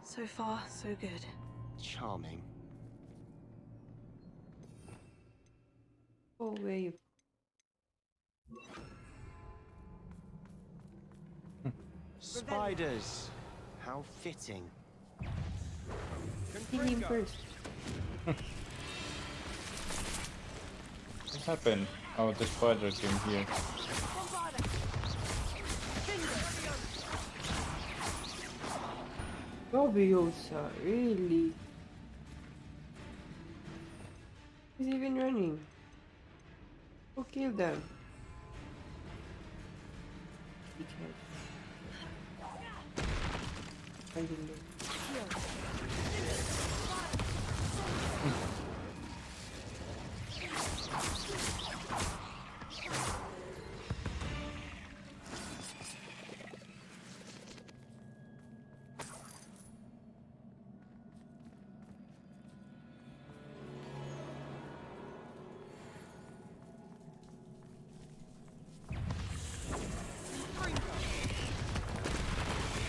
So far, so good. Charming. Oh, where you? Spiders. How fitting. See him first. What happened? Oh, the spider came here. Leviosa, really? He's even running. Who killed them? I don't know.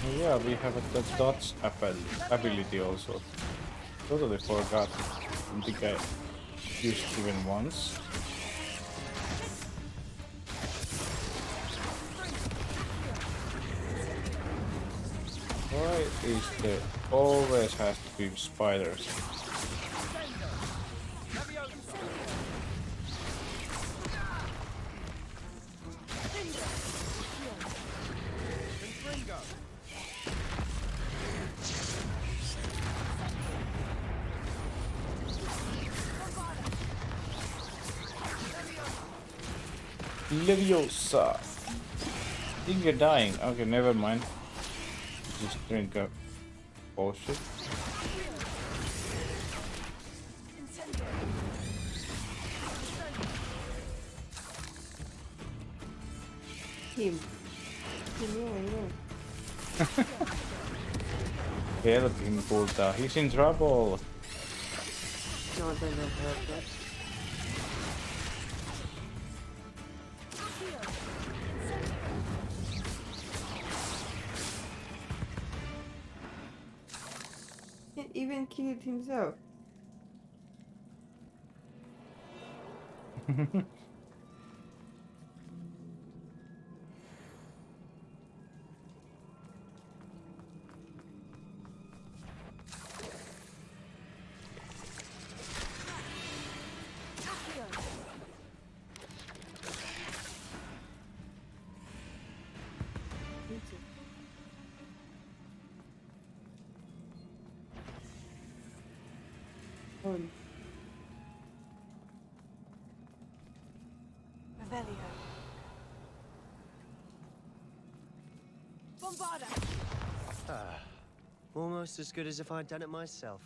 Oh, yeah, we have the dodge ability also. Totally forgot. I think I used it even once. Why is there always has to be spiders? Leviosa! I think you're dying. Okay, never mind. Just drink a potion. Him. I know. Help him, Kulta. He's in trouble. No, I don't have that. He even killed himself. On. Revelio. Bombarda. Almost as good as if I'd done it myself.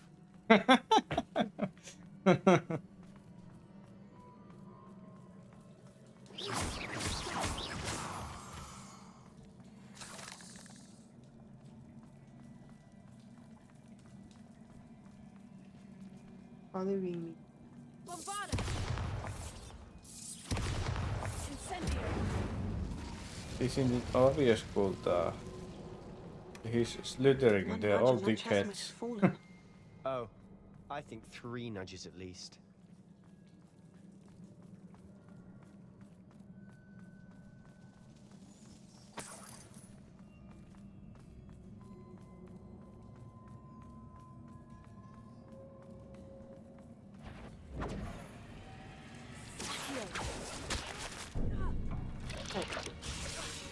Following me. Bombarda. Incendio. Isn't it obvious, Kulta? He's slithering. One They're nudge all and that chasm has dickheads. fallen. Oh, I think 3 nudges at least.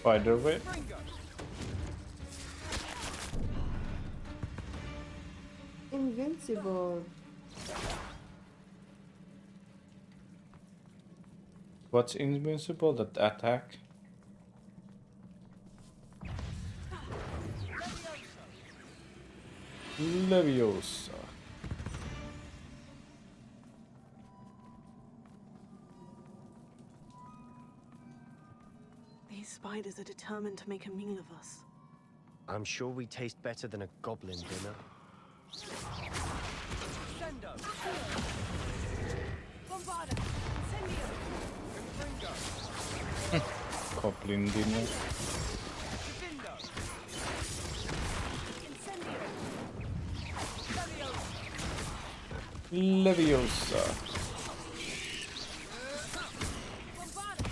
Spider web. Invincible. What's invincible? That attack? Leviosa. These spiders are determined to make a meal of us. I'm sure we taste better than a goblin dinner. Bombarda. Incendio. Goblin dinner. Incendio. Leviosa. Bombarda.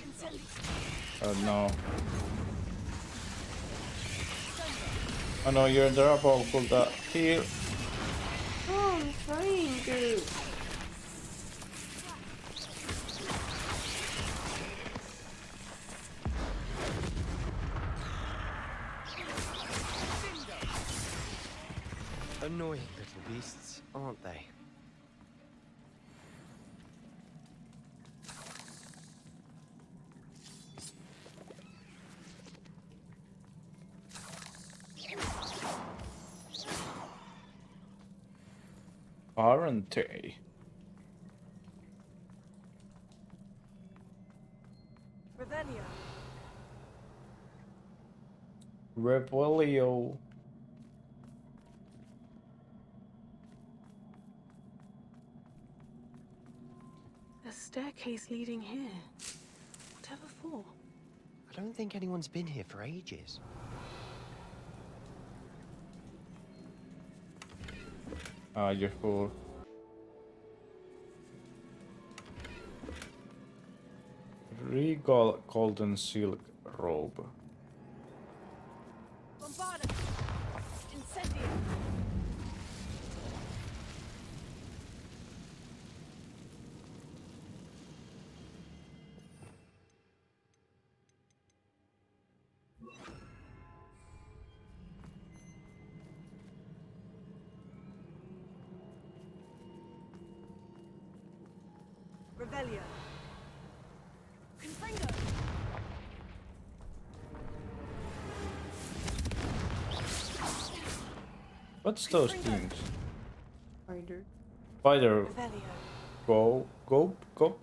Incendio. Oh no. Oh no, you're in the rubble. Could heal. Oh, I'm trying to. Annoying little beasts, aren't they? Aren't they? Revelio. Revelio. A staircase leading here. Whatever for? I don't think anyone's been here for ages. Ah, you're full. Regal golden silk robe. Bombarda. Incendio. Revelio. Confringo. What's those things? Spider. Spider. Revelio. Go.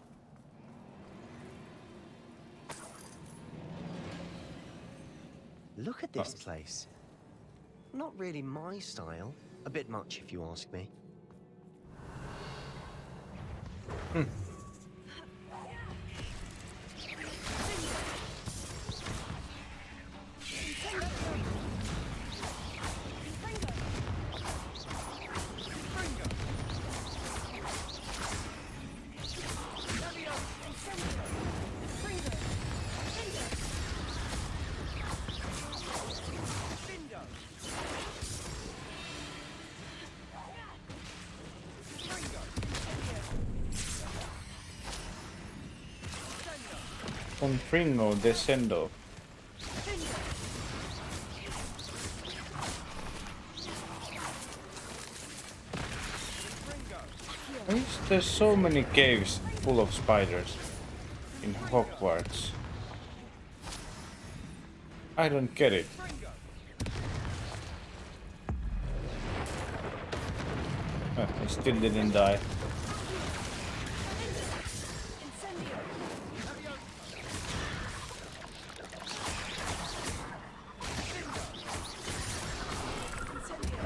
Look at this place. Not really my style. A bit much, if you ask me. Confringo descendo. Why is there so many caves full of spiders in Hogwarts? I don't get it. I still didn't die.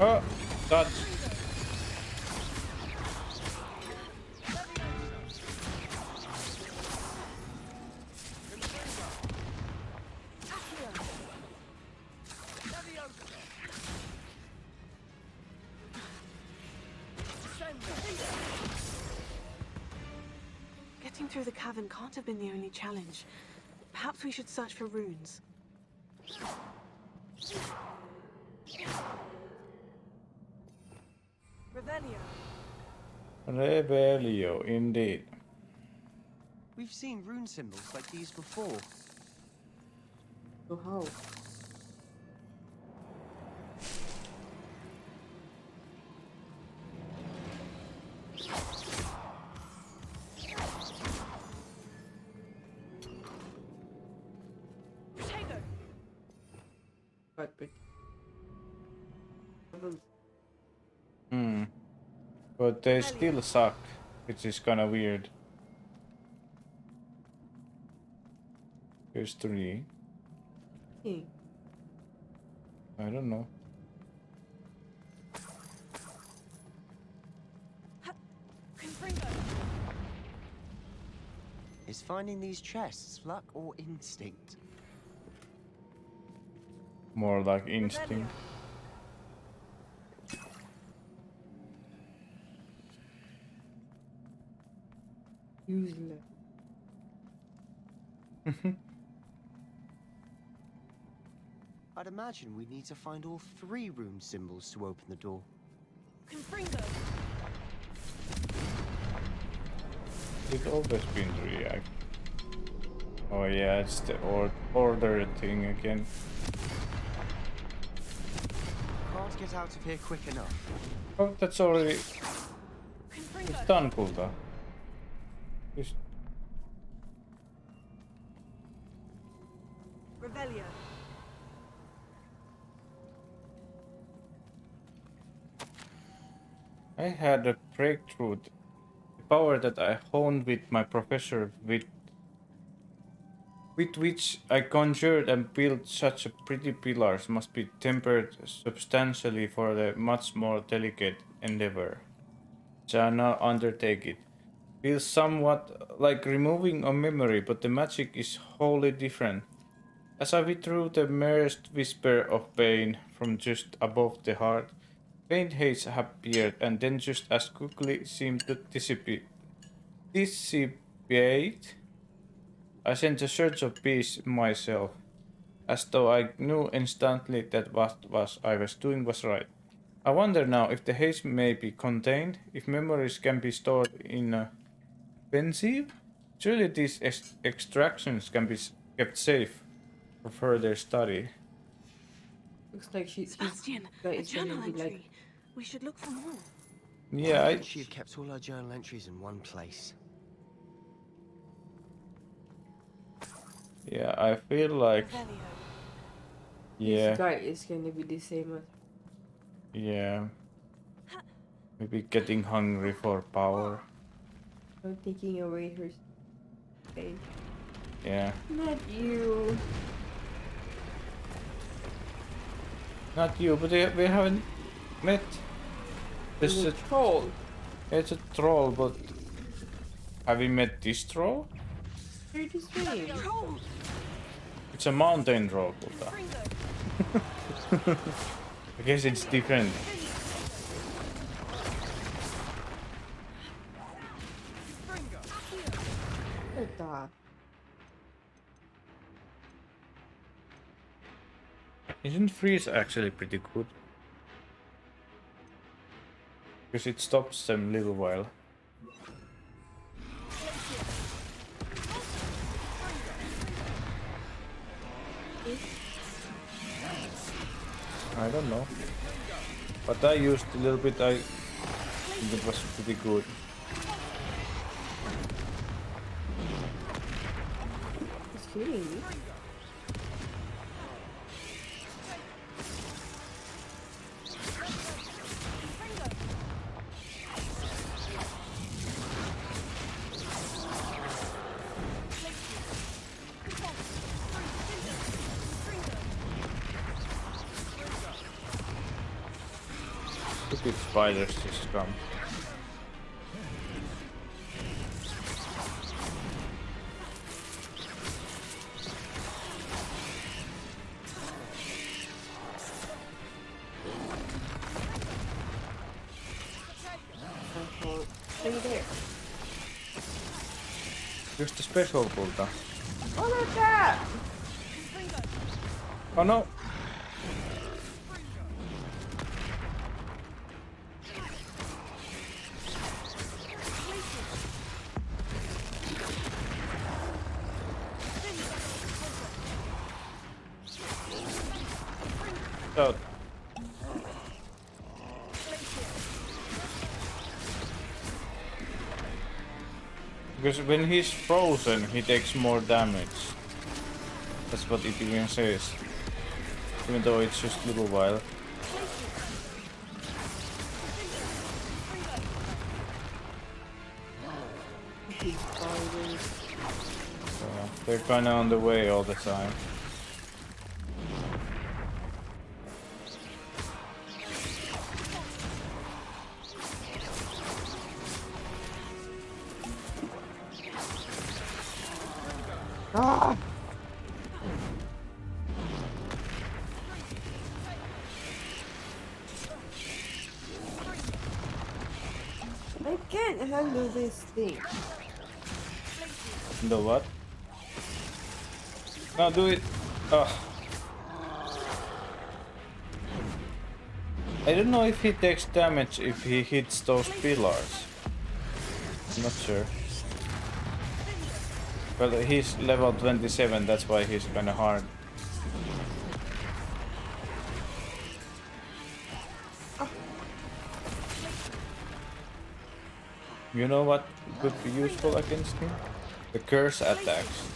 Oh, dodge. Getting through the cavern can't have been the only challenge. Perhaps we should search for runes. Revelio. Revelio, indeed. We've seen rune symbols like these before. So how? Protego. But But they still suck, which is kinda weird. Here's 3. hey, I don't know. Confringo. Is finding these chests luck or instinct? More like instinct. Useless. I'd imagine we'd need to find all 3 rune symbols to open the door. Confringo. It always been react. Oh yeah, it's the order thing again. Can't get out of here quick enough. Oh, that's already Confringo. it's done, Kulta. Just Revelio. I had a breakthrough. The power that I honed with my professor with which I conjured and built such a pretty pillars must be tempered substantially for the much more delicate endeavor. Shall now undertake it. Feels somewhat like removing a memory, but the magic is wholly different. As I withdrew the merest whisper of pain from just above the heart, faint haze appeared and then just as quickly seemed to dissipate. I sent a surge of peace myself, as though I knew instantly that what I was doing was right. I wonder now if the haze may be contained, if memories can be stored in a pensieve. Surely these extractions can be kept safe for further study. Looks like Sebastian, that a is gonna journal be entry. like We should look for more. Yeah, Why would she have kept all her journal entries in one place? I feel like Revelio. yeah, this guy is gonna be the same as yeah. Maybe getting hungry for power. I'm taking away her space. Yeah. Not you. Not you, but we haven't met. This It's is a troll. it's a troll, but have we met this troll? They're the same. Troll. It's a mountain troll, Kulta. Confringo. I guess it's different. What the? Isn't freeze actually pretty good? Because it stops them a little while. I don't know. But I used a little bit, I think it was pretty good. He's killing me. Stupid spiders just come. Stay there. Use the special Kulta. What is that? Oh no! Out. Because when he's frozen, he takes more damage. That's what it even says. Even though it's just a little while. These spiders. They're kinda on the way all the time. Ah! I can't handle this thing. The what? No, do it. Oh. I don't know if he takes damage if he hits those pillars. I'm not sure. But he's level 27, that's why he's kinda hard. You know what could be useful against him? The curse attacks.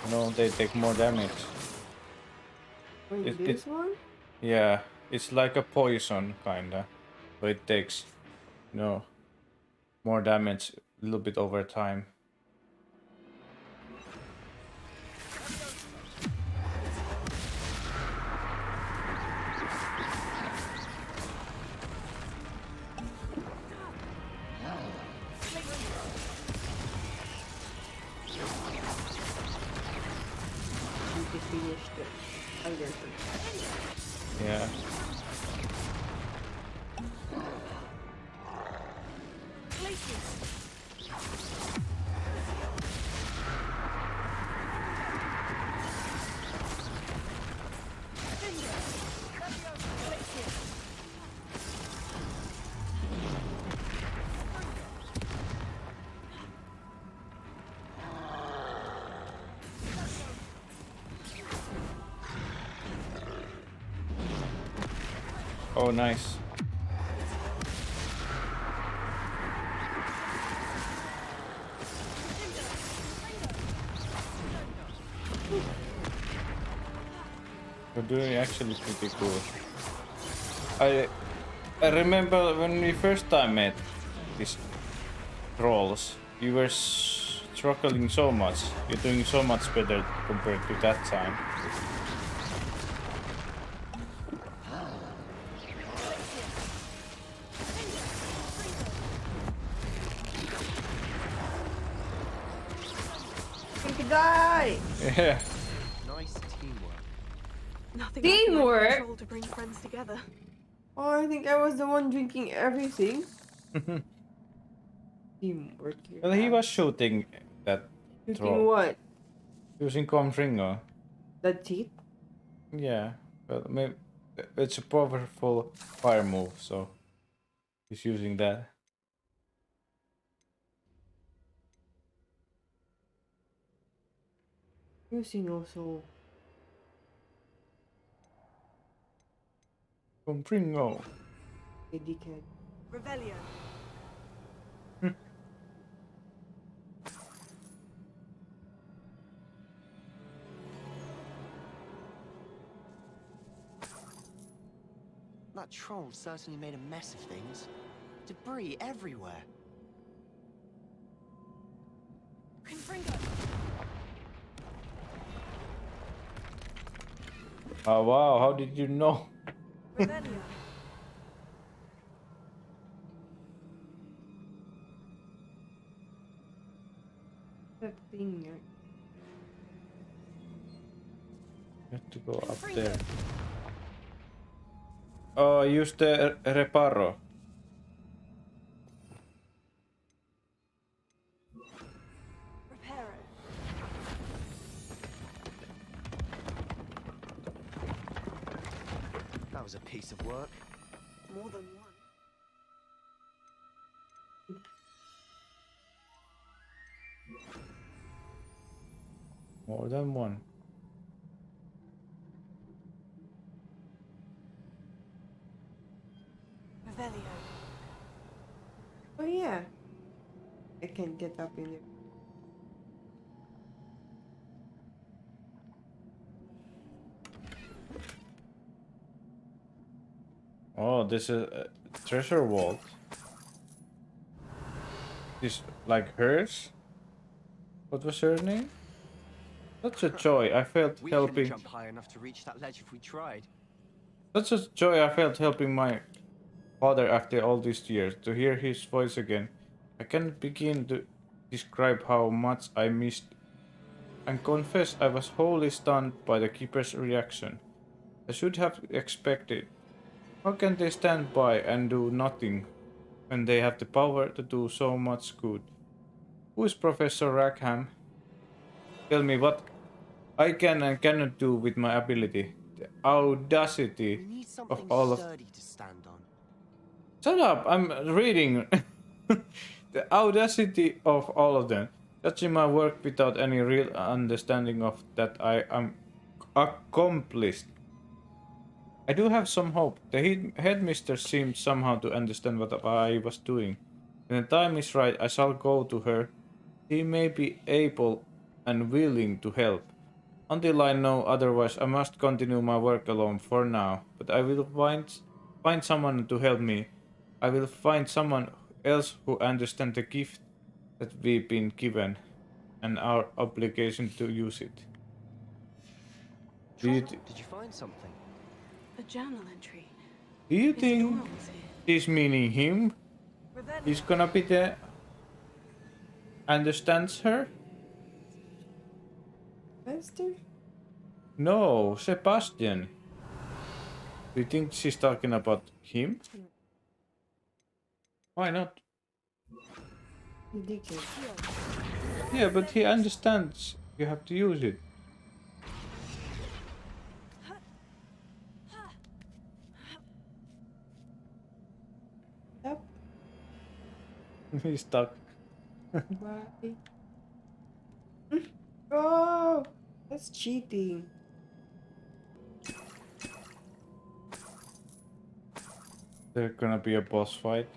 You know, they take more damage. Wait, this one? Yeah, it's like a poison kinda. So it takes, you know, more damage a little bit over time. You just finished it. I guess. Yeah. Oh, nice. You're doing actually pretty cool. I remember when we first time met these trolls, you were struggling so much. You're doing so much better compared to that time. You could die! Yeah. Nice teamwork. Nothing Teamwork? like control to bring friends together. Oh, I think I was the one drinking everything. Teamwork. Well, he was shooting that Shooting troll what? using Comfringo. That's it? Yeah, but maybe it's a powerful fire move, so he's using that. Using also. Comfringo. A dickhead. Revelio. That troll certainly made a mess of things. Debris everywhere. Confringo. Oh wow, how did you know? Revelio. That thing. You have to go up there. Oh, use the reparo. Reparo. That was a piece of work. More than one. More than one. Revelio. Oh yeah. I can get up in there. Oh, this is a treasure vault. This like hers? What was her name? Such a joy I felt We couldn't helping. jump high enough to reach that ledge if we tried. Such a joy I felt helping my father after all these years. To hear his voice again, I cannot begin to describe how much I missed and confess I was wholly stunned by the keeper's reaction. I should have expected. How can they stand by and do nothing when they have the power to do so much good? Who is Professor Rackham? Tell me what I can and cannot do with my ability. The audacity We need of something all of... sturdy to stand on. Shut up! I'm reading. The audacity of all of them. Judging my work without any real understanding of that I am accomplished. I do have some hope. The headmistress seemed somehow to understand what I was doing. When the time is right, I shall go to her. She may be able and willing to help. Until I know otherwise, I must continue my work alone for now. But I will find someone to help me. I will find someone else who understands the gift that we've been given and our obligation to use it. Do you, Did you find something? A journal entry. do you Isadora think was here. this meaning him? He's gonna be the understands her? Master? No, Sebastian. Do you think she's talking about him? Why not? Ridiculous. Yeah, but he understands. You have to use it. Yep. He's stuck. Why? Oh, that's cheating. There's gonna be a boss fight.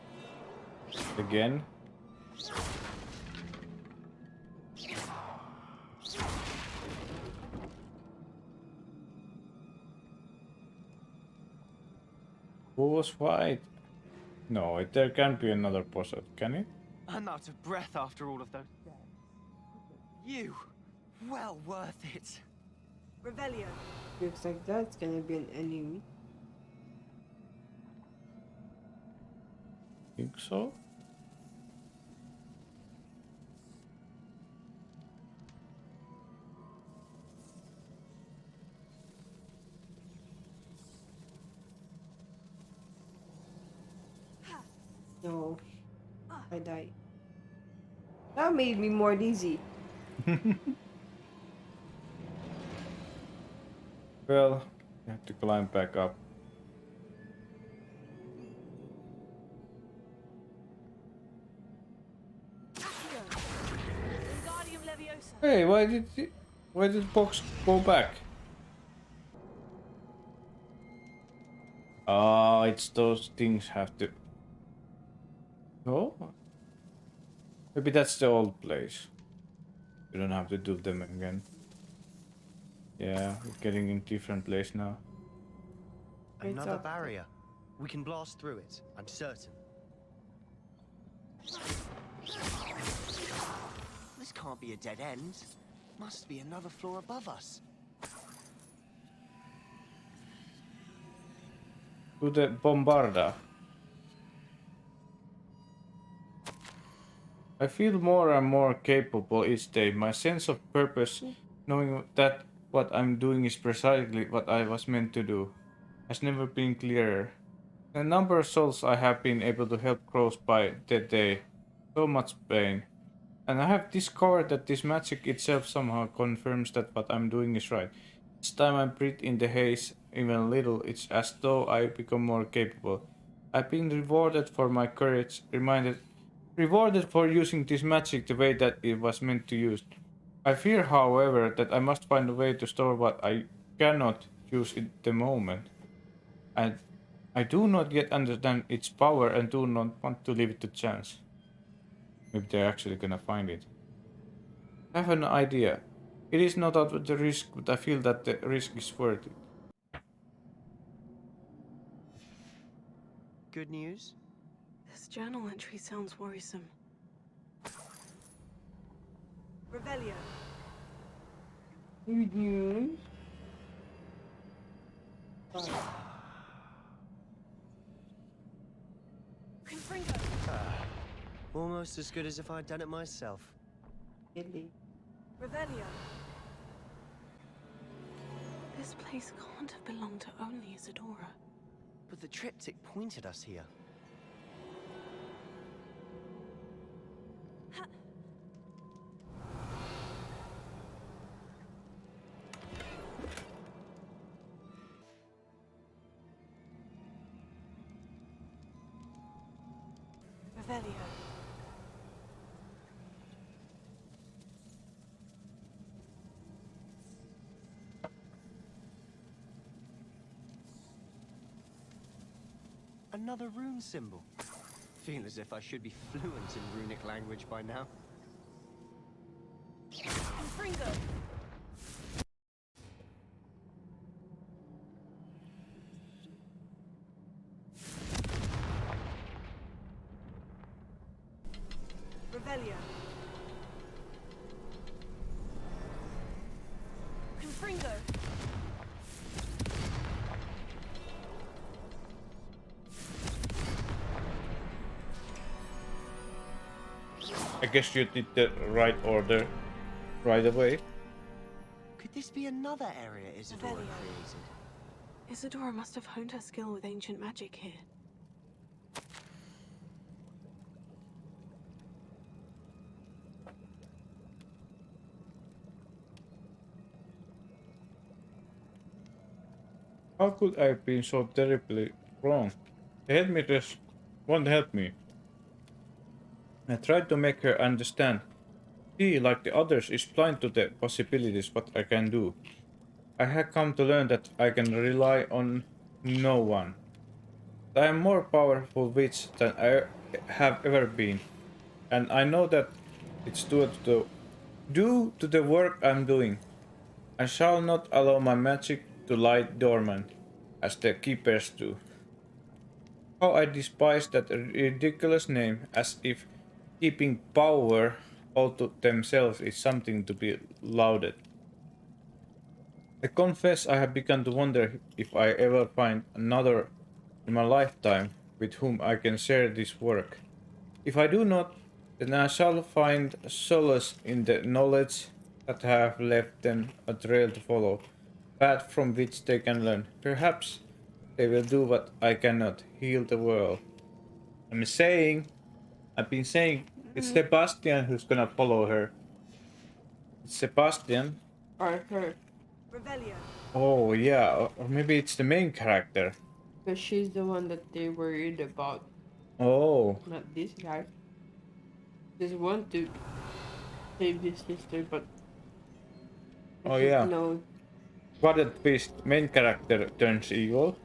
Again. Boss fight. No, there can't be another boss fight, can it? I'm out of breath after all of those. You, well worth it. Revelio. Looks like that's gonna be an enemy. Think so? No, I died. That made me more dizzy. Well, you have to climb back up. Wingardium Leviosa. Hey, why did Box go back? Oh, it's those things have to... Oh? Maybe that's the old place. You don't have to do them again. Yeah, we're getting in different place now. It's Another up. barrier. We can blast through it, I'm certain. This can't be a dead end. Must be another floor above us. To the Bombarda. I feel more and more capable each day. My sense of purpose, knowing that what I'm doing is precisely what I was meant to do, has never been clearer. The number of souls I have been able to help grows by the day. So much pain. And I have discovered that this magic itself somehow confirms that what I'm doing is right. Each time I breathe in the haze, even a little, it's as though I become more capable. I've been rewarded for my courage, rewarded for using this magic the way that it was meant to use. I fear, however, that I must find a way to store what I cannot use at the moment. And I do not yet understand its power and do not want to leave it to chance. Maybe they're actually gonna find it. I have an idea. It is not out of the risk, but I feel that the risk is worth it. Good news? This journal entry sounds worrisome. Revelio. Good news. Confringo. Almost as good as if I'd done it myself. Really? Revelio. This place can't have belonged to only Isadora. But the triptych pointed us here. Revelio. Another rune symbol. Feel as if I should be fluent in runic language by now. Confringo. Revelio. Confringo. I guess you did the right order right away. Could this be another area Isadora Revelio. created? Isadora must have honed her skill with ancient magic here. How could I have been so terribly wrong? The headmistress won't help me. I tried to make her understand. She, like the others, is blind to the possibilities what I can do. I have come to learn that I can rely on no one. I am more powerful witch than I have ever been, and I know that it's due to the work I'm doing. I shall not allow my magic to lie dormant, as the keepers do. How I despise that ridiculous name, as if keeping power all to themselves is something to be lauded. I confess I have begun to wonder if I ever find another in my lifetime with whom I can share this work. If I do not, then I shall find solace in the knowledge that I have left them a trail to follow, path from which they can learn. Perhaps they will do what I cannot, heal the world. I've been saying, it's Sebastian who's gonna follow her. It's Sebastian. Or her. Revelio. Oh yeah, or maybe it's the main character. Because she's the one that they worried about. Oh, Not this guy. Just want to save his sister, but oh you yeah. know, What a twist! Main character turns evil.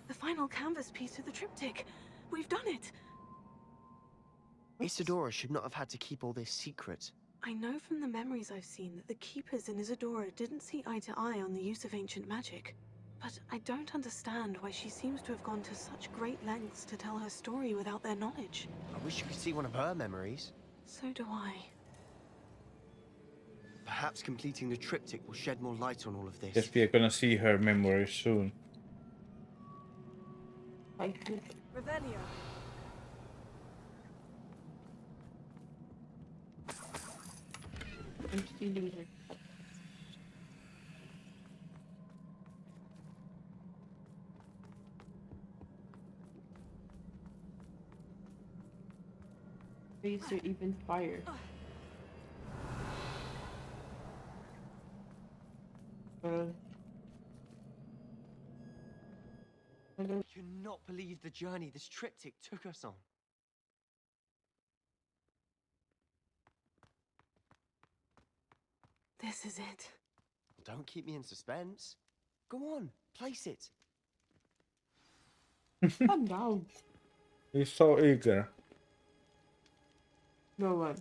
The final canvas piece of the triptych. We've done it. Isadora should not have had to keep all this secret. I know from the memories I've seen that the keepers in Isadora didn't see eye to eye on the use of ancient magic. But I don't understand why she seems to have gone to such great lengths to tell her story without their knowledge. I wish you could see one of her memories. So do I. Perhaps completing the triptych will shed more light on all of this. Guess we are gonna see her memories soon. I could. Revelio. I'm stealing her. Is there even fire? I don't. I cannot believe the journey this triptych took us on. This is it. Don't keep me in suspense. Go on, place it. Calm down. He's so eager. No one.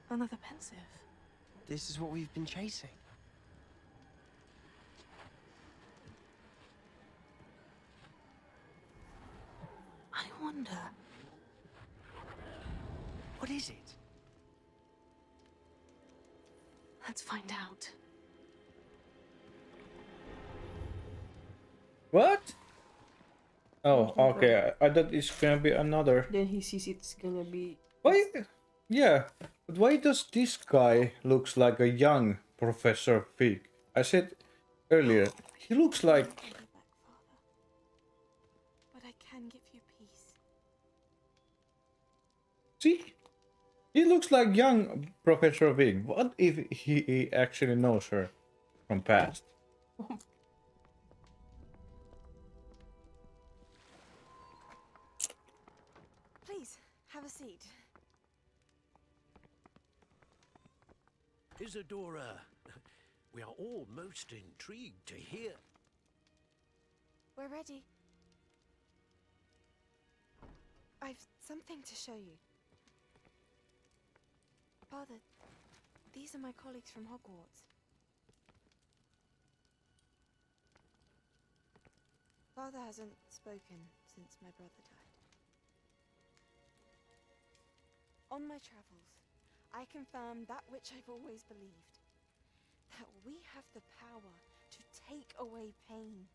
Another pensive. This is what we've been chasing. I wonder. What is it? Let's find out. What? Oh, okay. I thought it's gonna be another. Then he sees it's gonna be. Why? Yeah, but why does this guy looks like a young Professor Fig? I said earlier, he looks like. I'll be back, Father. But I can give you peace. See? He looks like young Professor Wing. What if he actually knows her from past? Please, have a seat. Isadora, we are all most intrigued to hear. We're ready. I've something to show you. Father, these are my colleagues from Hogwarts. Father hasn't spoken since my brother died. On my travels, I confirmed that which I've always believed. That we have the power to take away pain.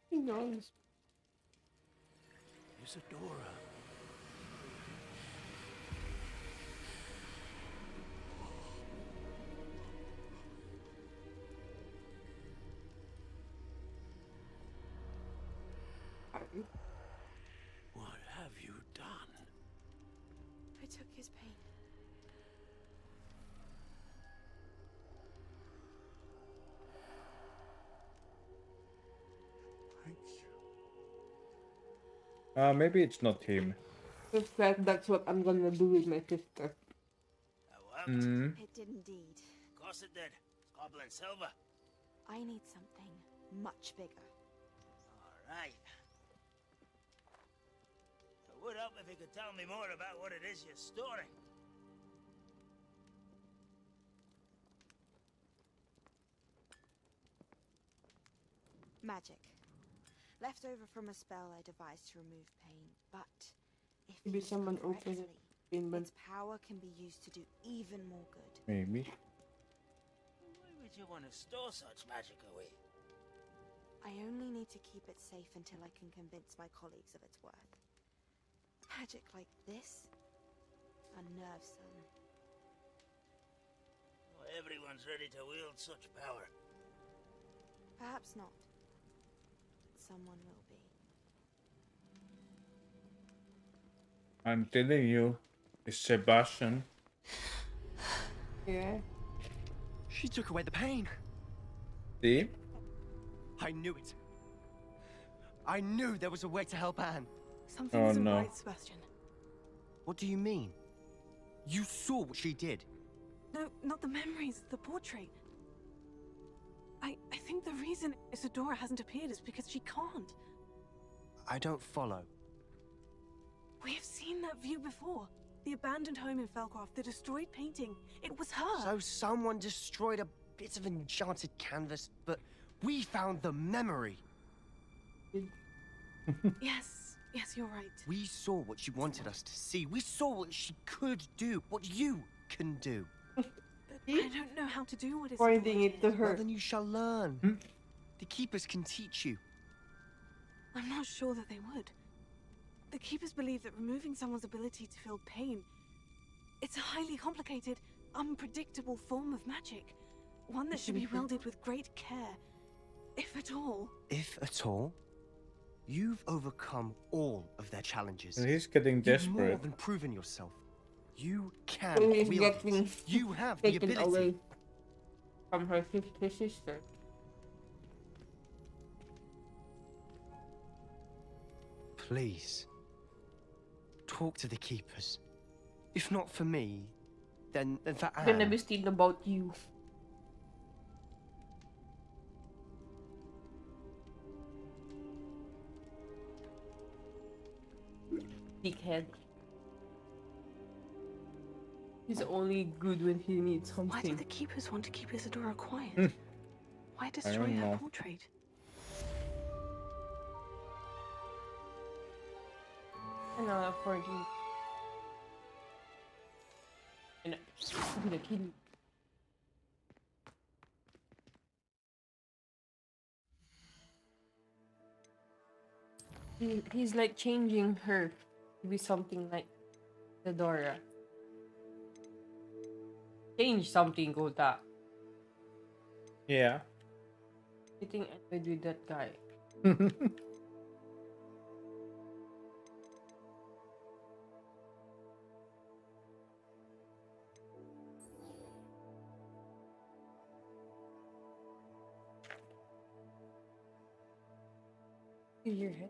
He knows. Isadora. What have you done? I took his pain. Maybe it's not him. Just that that's what I'm gonna do with my sister. Mm. It did indeed. Of course it did. Goblin silver. I need something much bigger. Alright. It would help if you could tell me more about what it is you're storing. Magic. Left over from a spell I devised to remove pain, but if Maybe used someone opened correctly, it. But its power can be used to do even more good. Maybe. Why would you want to store such magic away? I only need to keep it safe until I can convince my colleagues of its worth. Magic like this unnerves them. Not everyone's ready to wield such power. Perhaps not. Someone will be. I'm telling you, it's Sebastian. yeah. She took away the pain. See? I knew it. I knew there was a way to help Anne. Something Oh, isn't no. right, Sebastian. What do you mean? You saw what she did. No, not the memories, the portrait. I think the reason Isadora hasn't appeared is because she can't. I don't follow. We have seen that view before. The abandoned home in Felcroft, the destroyed painting. It was her. So someone destroyed a bit of enchanted canvas, but we found the memory. Yes, you're right. We saw what she wanted us to see. We saw what she could do, what you can do. But I don't know how to do what Pointing Isadora it to did. her. Well, then you shall learn. Hmm? The Keepers can teach you. I'm not sure that they would. The Keepers believe that removing someone's ability to feel pain, it's a highly complicated, unpredictable form of magic. One that should be wielded with great care, if at all. If at all, you've overcome all of their challenges. And he's getting You've more desperate. than proven yourself. You So can he's wield getting it. You have the taken ability. away from her sister. Please, talk to the Keepers. If not for me, then for I'm gonna Anne. be still about you. Dickhead. He's only good when he needs Why did something. the Keepers want to keep Isadora quiet? Hmm. Why destroy don't her know. portrait? And now for you. And I'm gonna kill you. He's like changing her to be something like Fedora. Change something, Gota. Yeah. Getting annoyed with that guy. In your head.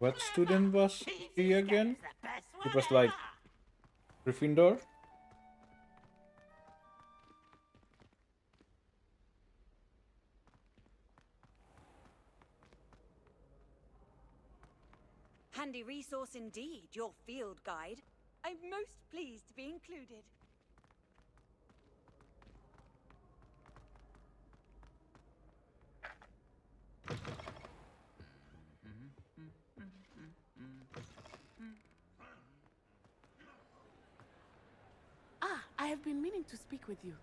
What student was he again? The best He one was like ever. Gryffindor? Handy resource indeed, your field guide. I'm most pleased to be included. Ah, I have been meaning to speak with you.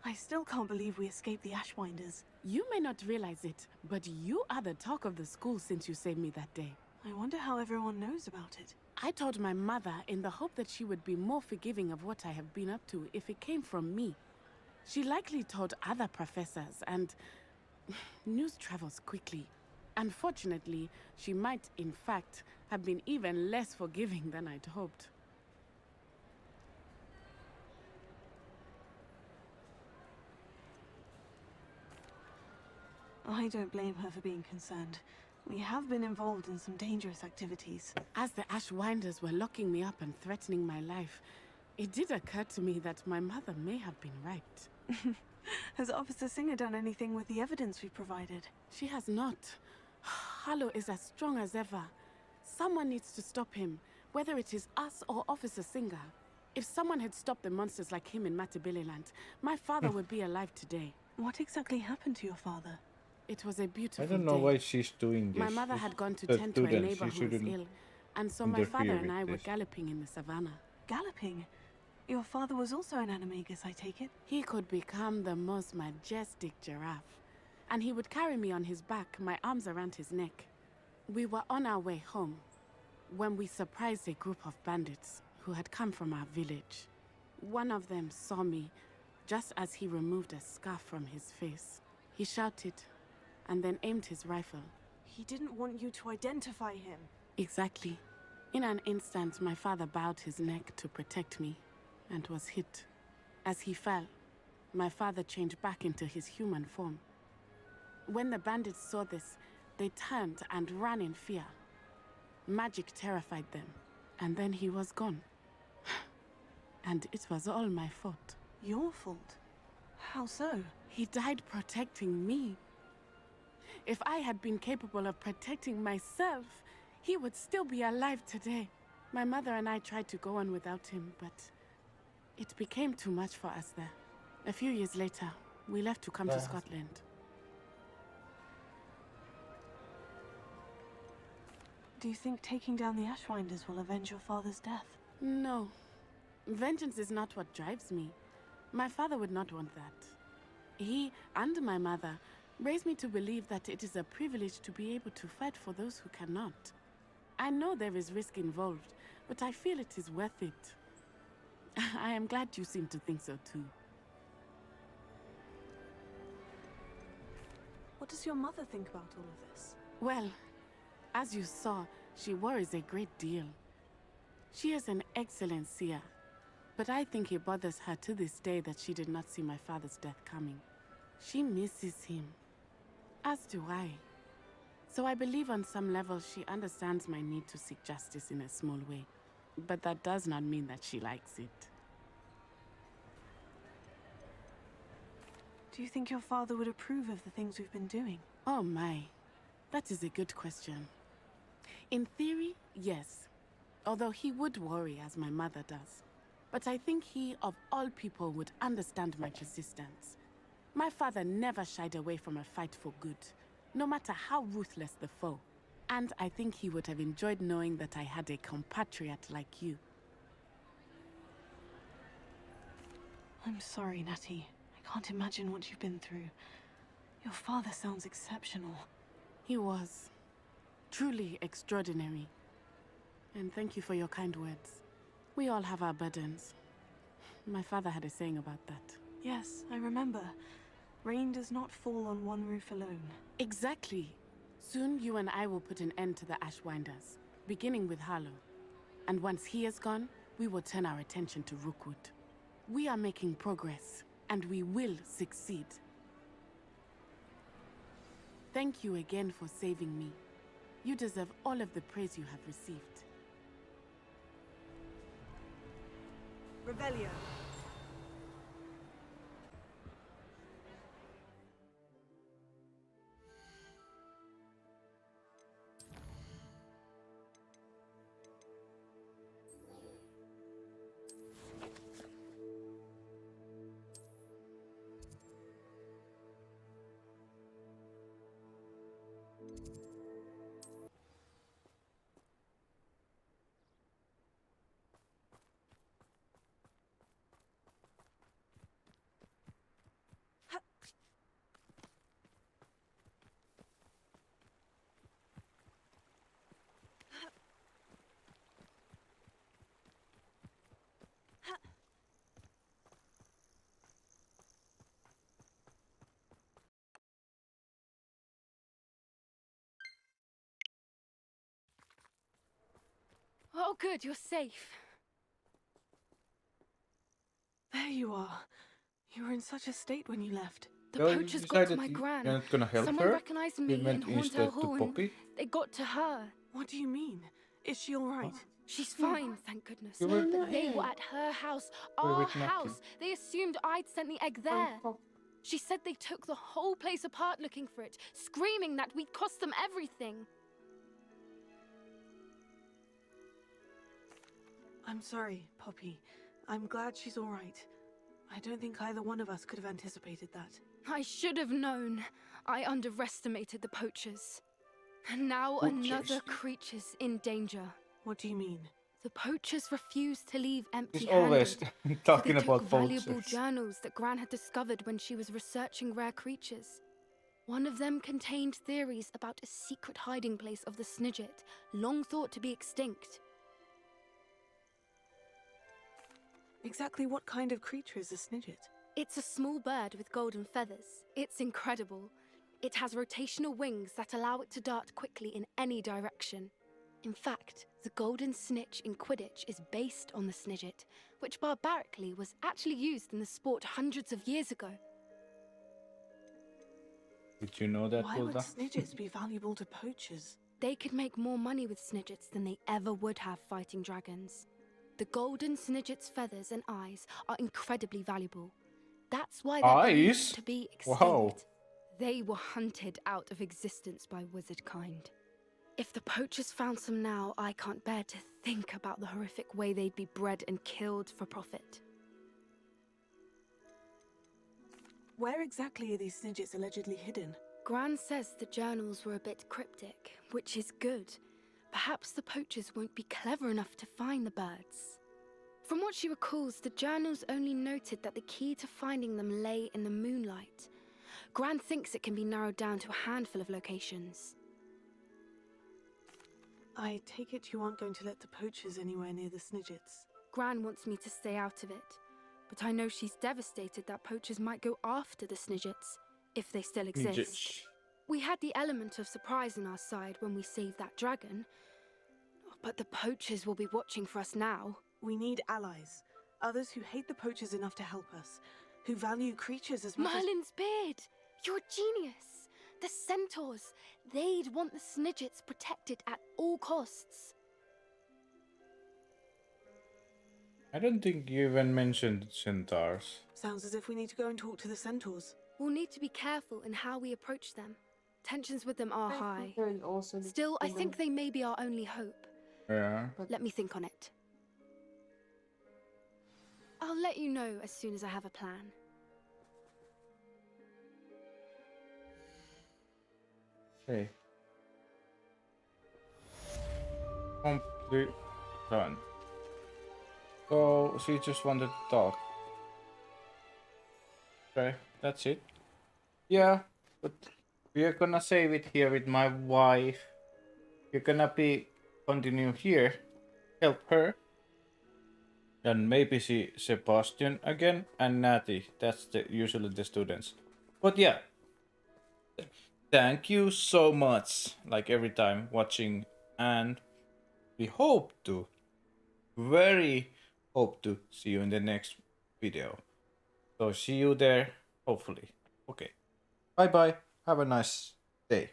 I still can't believe we escaped the Ashwinders. You may not realize it, but you are the talk of the school since you saved me that day. I wonder how everyone knows about it. I told my mother in the hope that she would be more forgiving of what I have been up to if it came from me. She likely told other professors, and news travels quickly. Unfortunately, she might, in fact, have been even less forgiving than I'd hoped. I don't blame her for being concerned. We have been involved in some dangerous activities. As the Ashwinders were locking me up and threatening my life, it did occur to me that my mother may have been right. Has Officer Singer done anything with the evidence we provided? She has not. Harlow is as strong as ever. Someone needs to stop him, whether it is us or Officer Singer. If someone had stopped the monsters like him in Matabeleland, my father would be alive today. What exactly happened to your father? It was a beautiful I don't know day. why she's doing this. My mother had gone to The tend to a students, neighbor she who was shouldn't ill, and so my father interfere and I with were this. galloping in the savannah. Galloping? Your father was also an animagus, I take it? He could become the most majestic giraffe, and he would carry me on his back, my arms around his neck. We were on our way home when we surprised a group of bandits who had come from our village. One of them saw me just as he removed a scarf from his face. He shouted and then aimed his rifle. He didn't want you to identify him. Exactly. In an instant, my father bowed his neck to protect me and was hit. As he fell, my father changed back into his human form. When the bandits saw this, they turned and ran in fear. Magic terrified them, and then he was gone. And it was all my fault. Your fault? How so? He died protecting me. If I had been capable of protecting myself, he would still be alive today. My mother and I tried to go on without him, but it became too much for us there. A few years later, we left to come to Scotland. Do you think taking down the Ashwinders will avenge your father's death? No. Vengeance is not what drives me. My father would not want that. He and my mother raised me to believe that it is a privilege to be able to fight for those who cannot. I know there is risk involved, but I feel it is worth it. I am glad you seem to think so too. What does your mother think about all of this? Well, as you saw, she worries a great deal. She is an excellent seer, but I think it bothers her to this day that she did not see my father's death coming. She misses him, as do I. So I believe on some level she understands my need to seek justice in a small way. But that does not mean that she likes it. Do you think your father would approve of the things we've been doing? Oh my, that is a good question. In theory, yes. Although he would worry, as my mother does. But I think he, of all people, would understand my persistence. My father never shied away from a fight for good, no matter how ruthless the foe. And I think he would have enjoyed knowing that I had a compatriot like you. I'm sorry, Natty. I can't imagine what you've been through. Your father sounds exceptional. He was. Truly extraordinary. And thank you for your kind words. We all have our burdens. My father had a saying about that. Yes, I remember. Rain does not fall on one roof alone. Exactly. Soon you and I will put an end to the Ashwinders, beginning with Harlow. And once he is gone, we will turn our attention to Rookwood. We are making progress, and we will succeed. Thank you again for saving me. You deserve all of the praise you have received. Revelio. Oh, good, you're safe. There you are. You were in such a state when you left. The Well, you poachers got to decided my you're gran. not gonna help Someone her? recognized You me in went Horntail instead to Hall and Poppy? they got to her. What do you mean? Is she all right? She's fine, thank goodness. You were But they were at her house, Were our with Naki. house. They assumed I'd sent the egg there. She said they took the whole place apart looking for it, screaming that we'd cost them everything. I'm sorry, Poppy. I'm glad she's all right. I don't think either one of us could have anticipated that. I should have known. I underestimated the poachers. And now Poachers? another creature's in danger. What do you mean? The poachers refused to leave He's empty-handed. always So talking they about took valuable poachers. journals that Gran had discovered when she was researching rare creatures. One of them contained theories about a secret hiding place of the Snidget, long thought to be extinct. Exactly what kind of creature is a Snidget? It's a small bird with golden feathers. It's incredible. It has rotational wings that allow it to dart quickly in any direction. In fact, the golden snitch in Quidditch is based on the Snidget, which barbarically was actually used in the sport hundreds of years ago. Did you know that, Why would Hilda? Snidgets be valuable to poachers? They could make more money with Snidgets than they ever would have fighting dragons. The golden Snidget's feathers and eyes are incredibly valuable. That's why they're believed Eyes? to be extinct. Wow. They were hunted out of existence by wizard kind. If the poachers found some now, I can't bear to think about the horrific way they'd be bred and killed for profit. Where exactly are these Snidgets allegedly hidden? Gran says the journals were a bit cryptic, which is good. Perhaps the poachers won't be clever enough to find the birds. From what she recalls, the journals only noted that the key to finding them lay in the moonlight. Gran thinks it can be narrowed down to a handful of locations. I take it you aren't going to let the poachers anywhere near the Snidgets. Gran wants me to stay out of it, but I know she's devastated that poachers might go after the Snidgets, if they still exist. Midgets. We had the element of surprise on our side when we saved that dragon, but the poachers will be watching for us now. We need allies. Others who hate the poachers enough to help us. Who value creatures as much Merlin's beard! You're a genius! The centaurs! They'd want the Snidgets protected at all costs. I don't think you even mentioned centaurs. Sounds as if we need to go and talk to the centaurs. We'll need to be careful in how we approach them. Tensions with them are Harry high. Potter is also the Still, I woman. think they may be our only hope. Yeah. Let me think on it. I'll let you know as soon as I have a plan. Okay. Complete done. So she just wanted to talk. Okay, that's it. Yeah, but we're gonna save it here with my wife. You're gonna be continue here, help her. And maybe see Sebastian again and Natty. That's usually the students. But yeah, thank you so much. Like every time watching, and we hope to, very hope to see you in the next video. So see you there, hopefully. Okay. Bye bye. Have a nice day.